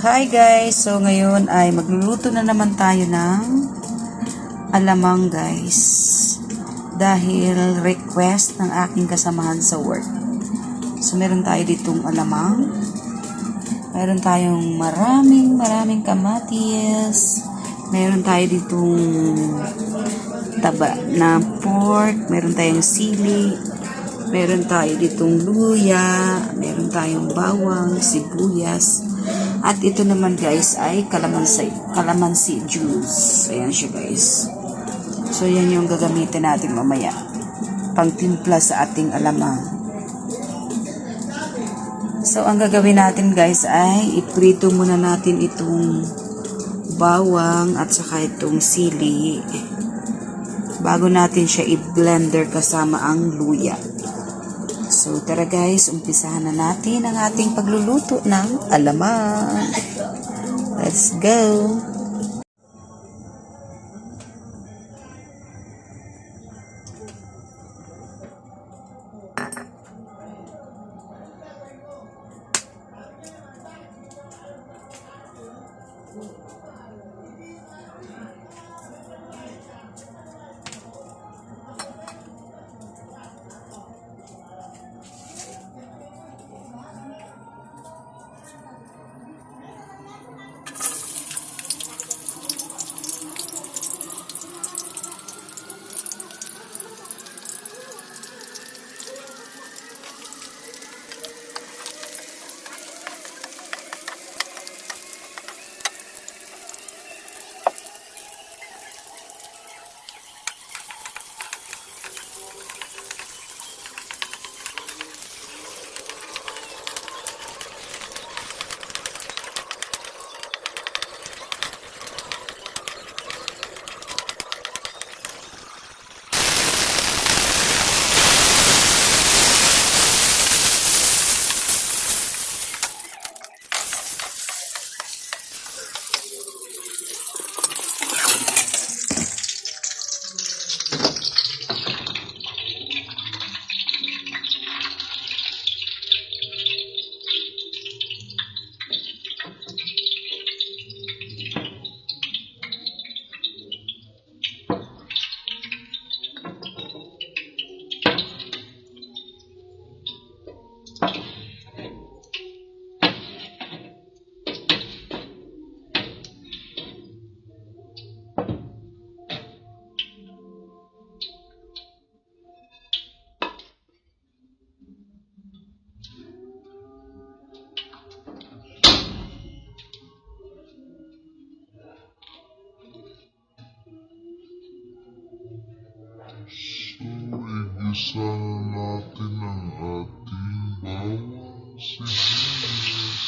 Hi guys! So ngayon ay magluluto na naman tayo ng alamang guys. Dahil request ng aking kasamahan sa work. So meron tayo ditong alamang. Meron tayong maraming kamatis. Meron tayo ditong taba na pork. Meron tayong sili. Meron tayo ditong luya. Meron tayong bawang, sibuyas. At ito naman guys ay kalamansi juice. Ayan siya guys. So yan yung gagamitin natin mamaya. Pangtimpla sa ating alamang. So ang gagawin natin guys ay iprito muna natin itong bawang at saka itong sili. Bago natin siya i-blender kasama ang luya. So, tara guys, umpisahan na natin ang ating pagluluto ng alamang. Let's go! So, igisa na natin ang ating bawang sibuyas.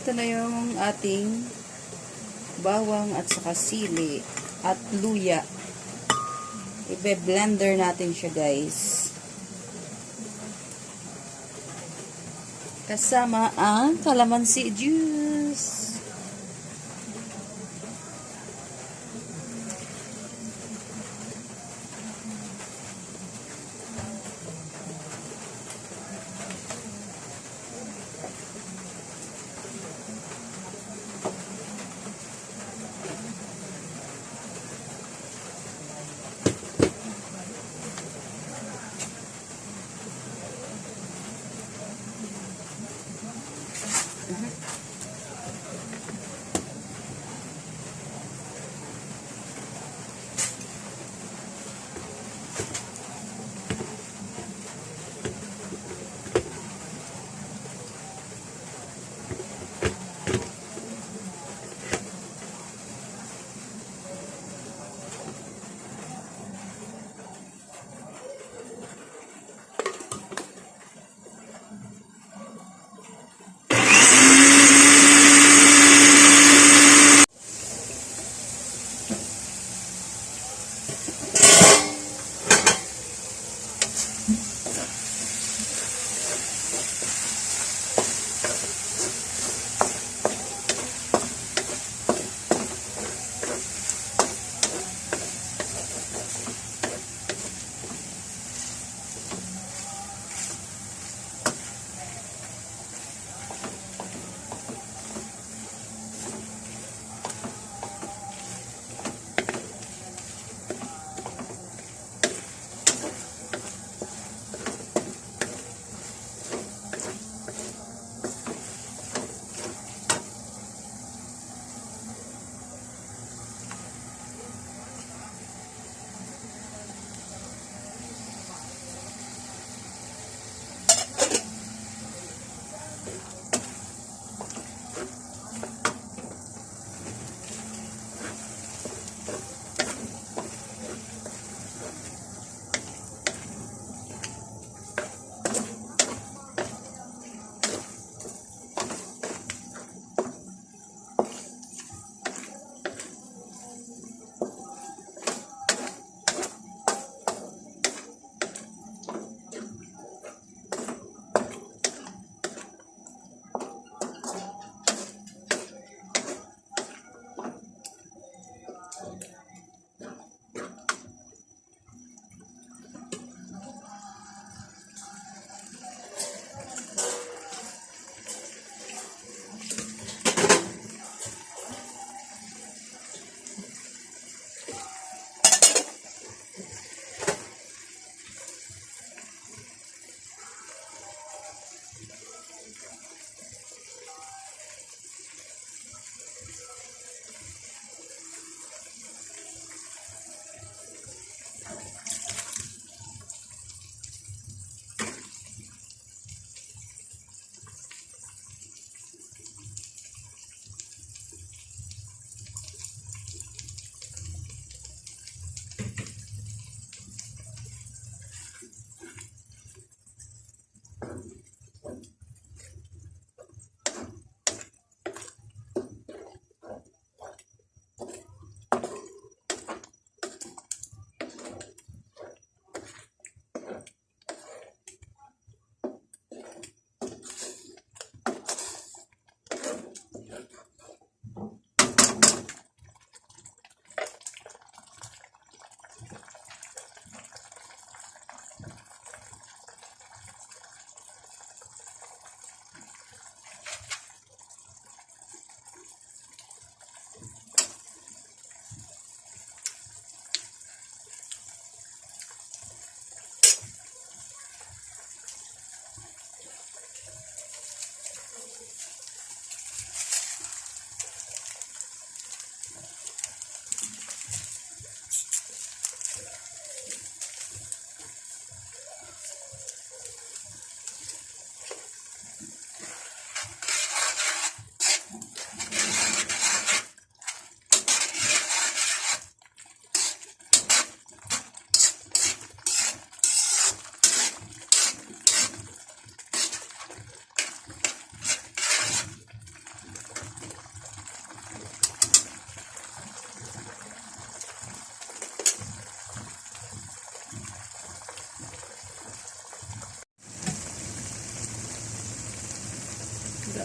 Ito na yung ating bawang at saka sili at luya. Ibe-blender natin siya, guys. Kasama ang calamansi juice.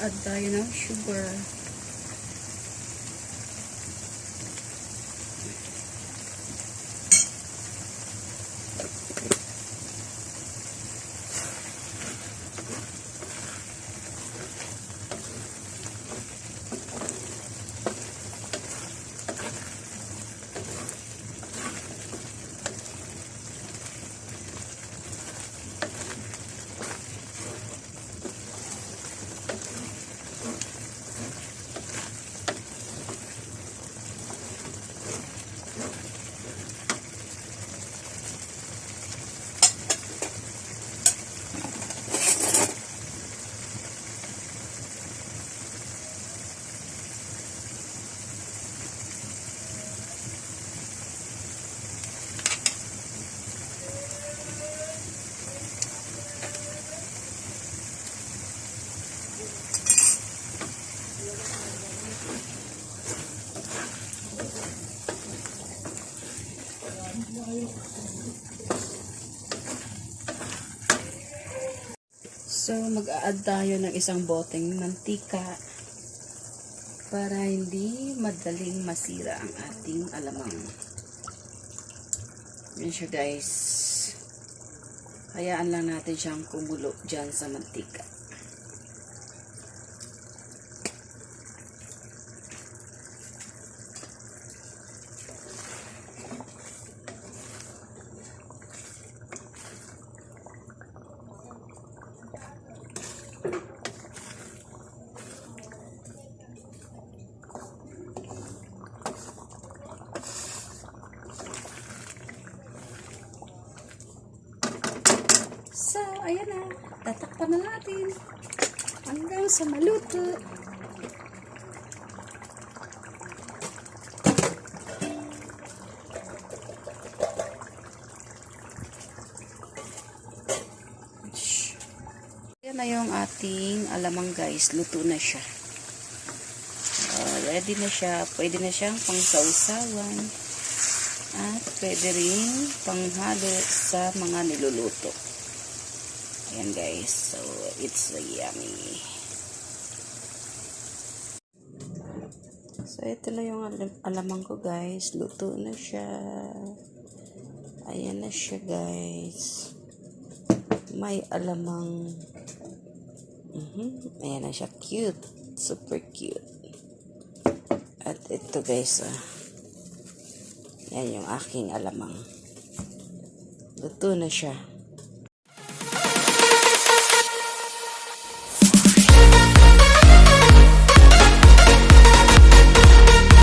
mag-add tayo ng sugar. So, mag-a-add tayo ng isang boteng mantika para hindi madaling masira ang ating alamang. Yan siya guys. Hayaan lang natin siyang kumulo dyan sa mantika. So, ayan na. Tatakpan na natin hanggang sa maluto. Ayan na yung ating alamang guys. Luto na siya. Ready na siya. Pwede na siyang pangsawsawan. At pwede rin panghalo sa mga niluluto. Ayan guys, so it's yummy. So ito lang yung alamang ko guys, luto na siya. Ayan na siya guys. May alamang. Ayan na siya, cute, super cute. At ito guys, yan yung aking alamang. Luto na siya.